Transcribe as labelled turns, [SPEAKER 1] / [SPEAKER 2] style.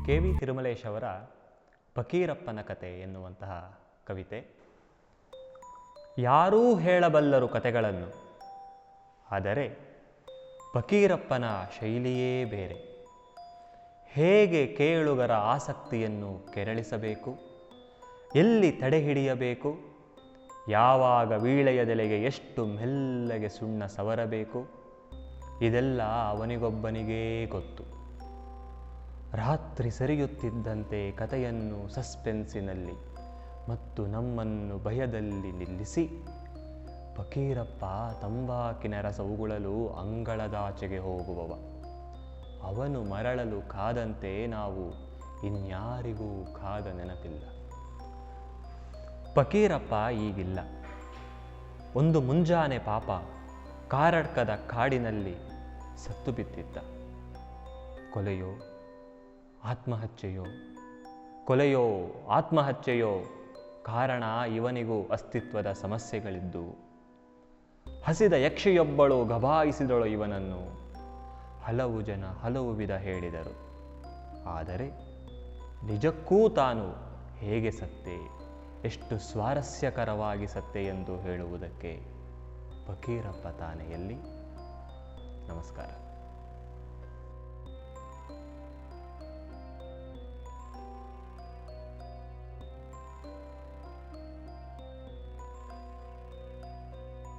[SPEAKER 1] KV. Thirumalesh ಅವರ ಫಕೀರಪ್ಪನ ಕತೆ ಎನ್ನುವಂತಹ ಕವಿತೆ. ಯಾರೂ ಹೇಳಬಲ್ಲರು ಕತೆಗಳನ್ನು, ಆದರೆ ಫಕೀರಪ್ಪನ ಶೈಲಿಯೇ ಬೇರೆ. ಹೇಗೆ ಕೇಳುಗರ ಆಸಕ್ತಿಯನ್ನು ಕೆರಳಿಸಬೇಕು, ಎಲ್ಲಿ ತಡೆಹಿಡಿಯಬೇಕು, ಯಾವಾಗ ವೀಳೆಯದೆಲೆಗೆ ಎಷ್ಟು ಮೆಲ್ಲಗೆ ಸುಣ್ಣ ಸವರಬೇಕು, ಇದೆಲ್ಲ ಅವನಿಗೊಬ್ಬನಿಗೇ ಗೊತ್ತು. ರಾತ್ರಿ ಸರಿಯುತ್ತಿದ್ದಂತೆ ಕಥೆಯನ್ನು ಸಸ್ಪೆನ್ಸಿನಲ್ಲಿ ಮತ್ತು ನಮ್ಮನ್ನು ಭಯದಲ್ಲಿ ನಿಲ್ಲಿಸಿ ಫಕೀರಪ್ಪ ತಂಬಾಕಿನ ರಸ ಉಗುಳಲು ಅಂಗಳದಾಚೆಗೆ ಹೋಗುವವ. ಅವನು ಮರಳಲು ಕಾದಂತೆ ನಾವು ಇನ್ಯಾರಿಗೂ ಕಾದ ನೆನಪಿಲ್ಲ. ಫಕೀರಪ್ಪ ಈಗಿಲ್ಲ. ಒಂದು ಮುಂಜಾನೆ ಪಾಪ ಕಾರಡ್ಕದ ಕಾಡಿನಲ್ಲಿ ಸತ್ತು ಬಿದ್ದಿದ್ದ. ಕೊಲೆಯೋ ಆತ್ಮಹತ್ಯೆಯೋ, ಕೊಲೆಯೋ ಆತ್ಮಹತ್ಯೆಯೋ, ಕಾರಣ ಇವನಿಗೂ ಅಸ್ತಿತ್ವದ ಸಮಸ್ಯೆಗಳಿದ್ದು. ಹಸಿದ ಯಕ್ಷಿಯೊಬ್ಬಳು ಗಬಾಯಿಸಿದಳು ಇವನನ್ನು. ಹಲವು ಜನ ಹಲವು ವಿಧ ಹೇಳಿದರು. ಆದರೆ ನಿಜಕ್ಕೂ ತಾನು ಹೇಗೆ ಸತ್ತೆ, ಎಷ್ಟು ಸ್ವಾರಸ್ಯಕರವಾಗಿ ಸತ್ತೆ ಎಂದು ಹೇಳುವುದಕ್ಕೆ ಫಕೀರಪ್ಪ ತಾನೆ ಎಲ್ಲಿ? ನಮಸ್ಕಾರ.